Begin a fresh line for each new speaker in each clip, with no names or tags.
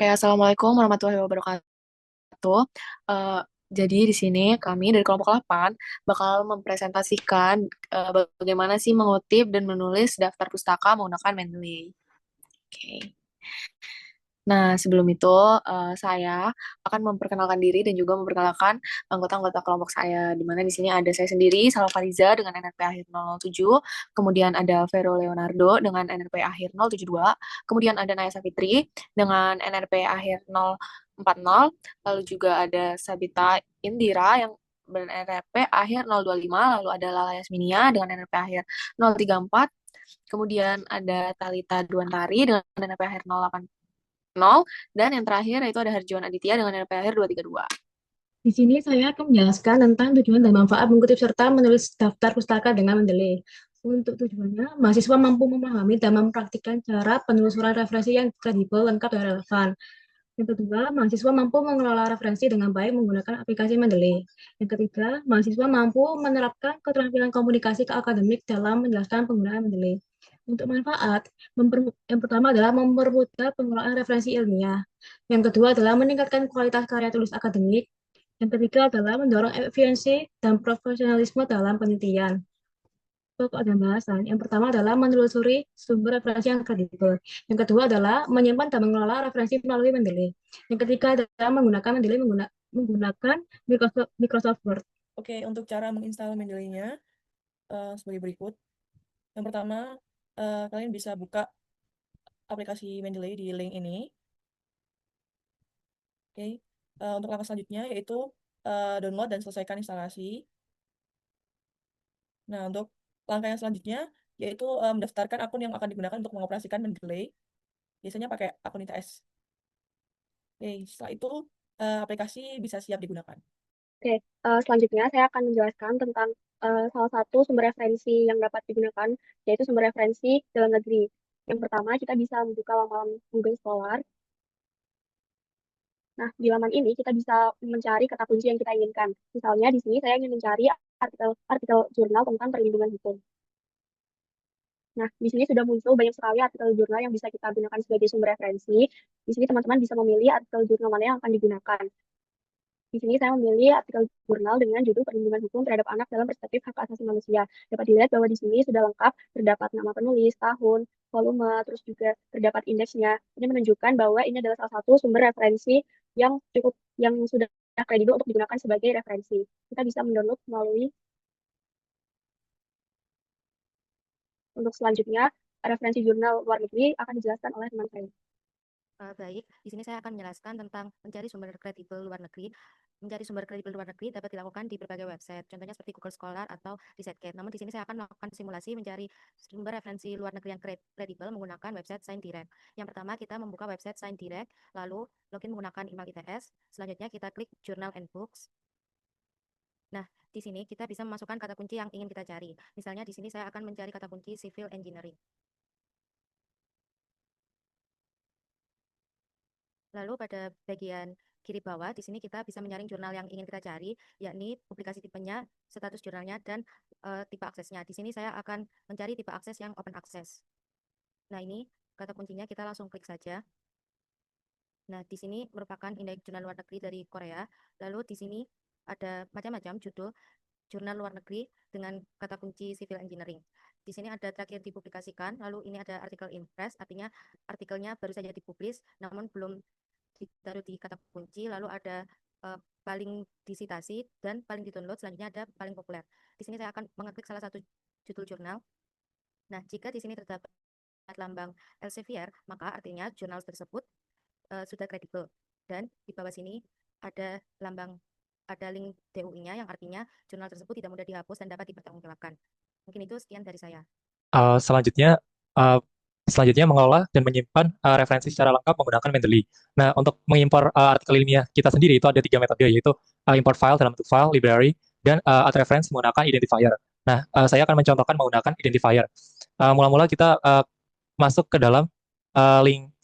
Oke, Assalamualaikum warahmatullahi wabarakatuh. Eh, jadi di sini kami dari kelompok 8 bakal mempresentasikan bagaimana sih mengutip dan menulis daftar pustaka menggunakan Mendeley. Oke. Nah, sebelum itu saya akan memperkenalkan diri dan juga memperkenalkan anggota-anggota kelompok saya. Di mana di sini ada saya sendiri, Salwa Fariza dengan NRP akhir 007, kemudian ada Vero Leonardo dengan NRP akhir 072, kemudian ada Naya Savitri dengan NRP akhir 040, lalu juga ada Sabita Indira yang ber-NRP akhir 025, lalu ada Lala Yasminia dengan NRP akhir 034, kemudian ada Talita Duantari dengan NRP akhir 080, dan yang terakhir yaitu ada Harjuan Aditya dengan NPH akhir 232.
Di sini saya akan menjelaskan tentang tujuan dan manfaat mengutip serta menulis daftar pustaka dengan mendeleh. Untuk tujuannya, mahasiswa mampu memahami dan mempraktikkan cara penelusuran referensi yang kredibel, lengkap, dan relevan. Yang kedua, mahasiswa mampu mengelola referensi dengan baik menggunakan aplikasi Mendeley. Yang ketiga, mahasiswa mampu menerapkan keterampilan komunikasi ke akademik dalam menjelaskan penggunaan Mendeley. Untuk manfaat, yang pertama adalah mempermudah pengelolaan referensi ilmiah. Yang kedua adalah meningkatkan kualitas karya tulis akademik. Yang ketiga adalah mendorong efisiensi dan profesionalisme dalam penelitian. Pokok dan bahasan. Yang pertama adalah menelusuri sumber referensi yang kredibel. Yang kedua adalah menyimpan dan mengelola referensi melalui Mendeley. Yang ketiga adalah menggunakan Mendeley menggunakan Microsoft Word.
Oke, untuk cara menginstal Mendeley-nya sebagai berikut. Yang pertama, kalian bisa buka aplikasi Mendeley di link ini. Oke, untuk langkah selanjutnya yaitu download dan selesaikan instalasi. Nah, untuk langkah yang selanjutnya yaitu mendaftarkan akun yang akan digunakan untuk mengoperasikan Mendeley. Biasanya pakai akun ITS. Oke, setelah itu aplikasi bisa siap digunakan.
Oke, selanjutnya saya akan menjelaskan tentang salah satu sumber referensi yang dapat digunakan, yaitu sumber referensi dalam negeri. Yang pertama, kita bisa membuka laman Google Scholar. Nah, di laman ini kita bisa mencari kata kunci yang kita inginkan. Misalnya di sini saya ingin mencari artikel jurnal tentang perlindungan hukum. Nah, di sini sudah muncul banyak sekali artikel jurnal yang bisa kita gunakan sebagai sumber referensi. Di sini teman-teman bisa memilih artikel jurnal mana yang akan digunakan. Di sini saya memilih artikel jurnal dengan judul Perlindungan Hukum Terhadap Anak dalam Perspektif Hak Asasi Manusia. Dapat dilihat bahwa di sini sudah lengkap, terdapat nama penulis, tahun, volume, terus juga terdapat indeksnya. Ini menunjukkan bahwa ini adalah salah satu sumber referensi yang sudah kredibel untuk digunakan sebagai referensi. Kita bisa mendownload melalui. Untuk selanjutnya, referensi jurnal luar negeri akan dijelaskan oleh teman saya.
Baik, di sini saya akan menjelaskan tentang mencari sumber kredibel luar negeri. Mencari sumber kredibel luar negeri dapat dilakukan di berbagai website, contohnya seperti Google Scholar atau ResearchGate. Namun di sini saya akan melakukan simulasi mencari sumber referensi luar negeri yang kredibel menggunakan website ScienDirect. Yang pertama kita membuka website ScienDirect, lalu login menggunakan email ITS. Selanjutnya kita klik Journal and Books. Nah, di sini kita bisa memasukkan kata kunci yang ingin kita cari. Misalnya di sini saya akan mencari kata kunci civil engineering. Lalu pada bagian kiri bawah, di sini kita bisa menyaring jurnal yang ingin kita cari, yakni publikasi tipenya, status jurnalnya, dan tipe aksesnya. Di sini saya akan mencari tipe akses yang open access. Nah, ini kata kuncinya, kita langsung klik saja. Nah, di sini merupakan indeks jurnal luar negeri dari Korea. Lalu di sini ada macam-macam judul jurnal luar negeri dengan kata kunci civil engineering. Di sini ada terakhir dipublikasikan, lalu ini ada artikel in press, artinya artikelnya baru saja dipublis, namun belum ditaruh di kata kunci, lalu ada paling disitasi dan paling di-download, selanjutnya ada paling populer. Di sini saya akan mengeklik salah satu judul jurnal. Nah, jika di sini terdapat lambang Elsevier, maka artinya jurnal tersebut sudah kredibel. Dan di bawah sini ada link DOI-nya yang artinya jurnal tersebut tidak mudah dihapus dan dapat dipertanggungjawabkan. Mungkin itu sekian dari saya.
Uh, selanjutnya uh, selanjutnya mengolah dan menyimpan referensi secara lengkap menggunakan Mendeley. Nah, untuk mengimpor artikel ilmiah kita sendiri itu ada 3 metode, yaitu import file dalam bentuk file, library, dan add reference menggunakan identifier. Nah, saya akan mencontohkan menggunakan identifier. Mula-mula kita masuk ke dalam link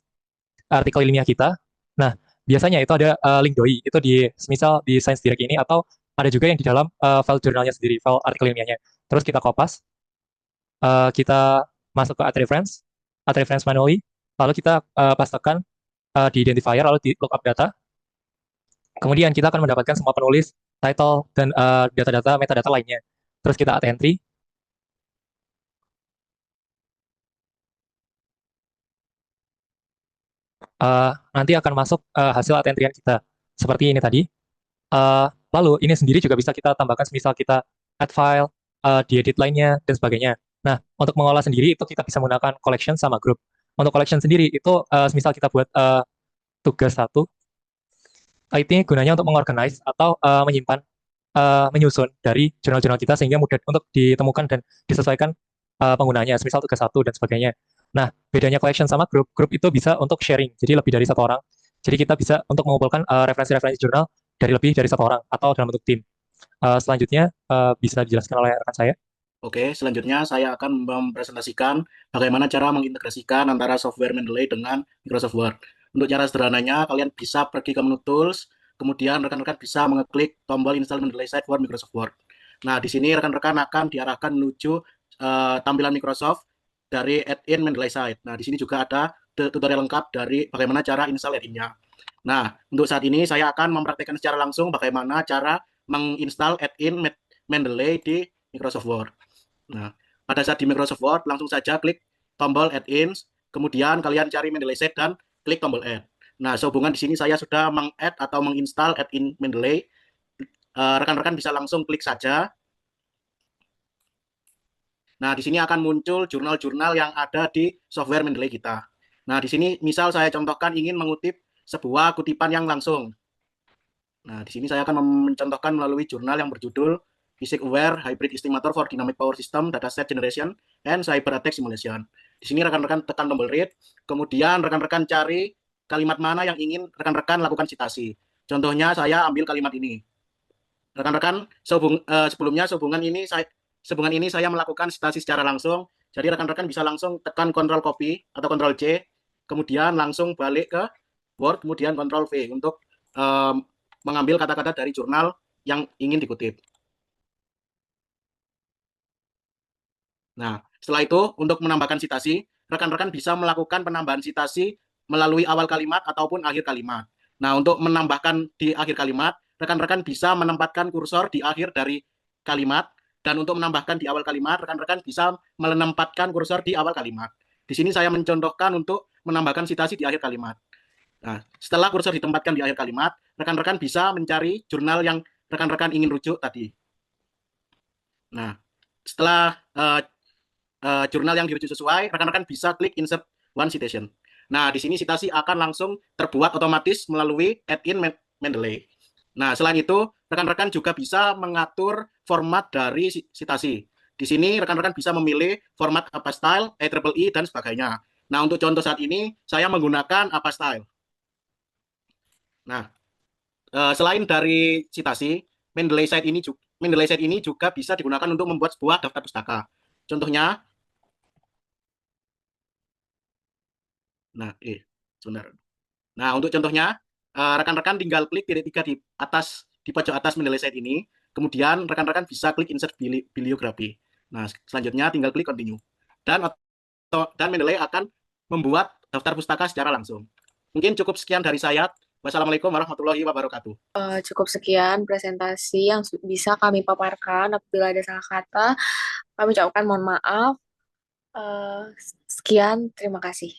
artikel ilmiah kita. Nah, biasanya itu ada link doi, itu misal di Science Direct ini, atau ada juga yang di dalam file jurnalnya sendiri, file artikel ilmiahnya. Terus kita kopas, kita masuk ke add reference manually, lalu kita pastekan di identifier lalu di lookup data. Kemudian kita akan mendapatkan semua penulis, title, dan data-data metadata lainnya. Terus kita add entry. Nanti akan masuk hasil add entry kita. Seperti ini tadi. Lalu ini sendiri juga bisa kita tambahkan misal kita add file, diedit lainnya, dan sebagainya. Nah, untuk mengolah sendiri itu kita bisa menggunakan collection sama group. Untuk collection sendiri itu misal kita buat tugas satu, ini gunanya untuk mengorganize atau menyimpan, menyusun dari jurnal-jurnal kita sehingga mudah untuk ditemukan dan disesuaikan penggunanya, misal tugas satu dan sebagainya. Nah, bedanya collection sama group, group itu bisa untuk sharing, jadi lebih dari satu orang. Jadi kita bisa untuk mengumpulkan referensi-referensi jurnal dari lebih dari satu orang atau dalam bentuk tim. Selanjutnya bisa dijelaskan oleh rekan saya.
Oke, selanjutnya saya akan mempresentasikan bagaimana cara mengintegrasikan antara software Mendeley dengan Microsoft Word. Untuk cara sederhananya, kalian bisa pergi ke menu Tools, kemudian rekan-rekan bisa mengeklik tombol Install Mendeley Site for Microsoft Word. Nah, di sini rekan-rekan akan diarahkan menuju tampilan Microsoft dari add-in Mendeley Site. Nah, di sini juga ada tutorial lengkap dari bagaimana cara install add-in-nya. Nah, untuk saat ini saya akan mempraktikkan secara langsung bagaimana cara menginstal add-in Mendeley di Microsoft Word. Nah, pada saat di Microsoft Word, langsung saja klik tombol add-ins, kemudian kalian cari Mendeley Set dan klik tombol add. Nah, sehubungan di sini saya sudah meng-add atau menginstal add-in Mendeley. Rekan-rekan bisa langsung klik saja. Nah, di sini akan muncul jurnal-jurnal yang ada di software Mendeley kita. Nah, di sini misal saya contohkan ingin mengutip sebuah kutipan yang langsung. Nah, di sini saya akan mencontohkan melalui jurnal yang berjudul Physics Aware Hybrid Estimator for Dynamic Power System Dataset Generation and Cyber Attack Simulation. Di sini rekan-rekan tekan tombol read, kemudian rekan-rekan cari kalimat mana yang ingin rekan-rekan lakukan citasi. Contohnya saya ambil kalimat ini. Rekan-rekan, sebelumnya sehubungan ini saya melakukan citasi secara langsung. Jadi rekan-rekan bisa langsung tekan Ctrl Copy atau Ctrl C, kemudian langsung balik ke Word, kemudian Ctrl V untuk mengambil kata-kata dari jurnal yang ingin dikutip. Nah, setelah itu untuk menambahkan citasi, rekan-rekan bisa melakukan penambahan citasi melalui awal kalimat ataupun akhir kalimat. Nah, untuk menambahkan di akhir kalimat, rekan-rekan bisa menempatkan kursor di akhir dari kalimat, dan untuk menambahkan di awal kalimat, rekan-rekan bisa menempatkan kursor di awal kalimat. Di sini saya mencontohkan untuk menambahkan citasi di akhir kalimat. Nah, setelah kursor ditempatkan di akhir kalimat, rekan-rekan bisa mencari jurnal yang rekan-rekan ingin rujuk tadi. Nah, setelah jurnal yang dirujuk sesuai, rekan-rekan bisa klik Insert One Citation. Nah, di sini citasi akan langsung terbuat otomatis melalui add-in Mendeley. Nah, selain itu, rekan-rekan juga bisa mengatur format dari citasi. Di sini rekan-rekan bisa memilih format apa style, IEEE, dan sebagainya. Nah, untuk contoh saat ini, saya menggunakan apa style. Nah, selain dari citasi, Mendeley Site ini juga bisa digunakan untuk membuat sebuah daftar pustaka. Contohnya, nah, sebentar. Nah, untuk contohnya, rekan-rekan tinggal klik titik 3 di atas, di pojok atas Mendeley Site ini, kemudian rekan-rekan bisa klik Insert Bibliography. Nah, selanjutnya tinggal klik Continue. Dan Mendeley akan membuat daftar pustaka secara langsung. Mungkin cukup sekian dari saya. Wassalamualaikum warahmatullahi wabarakatuh.
Cukup sekian presentasi yang bisa kami paparkan. Apabila ada salah kata, kami ucapkan mohon maaf. Sekian, terima kasih.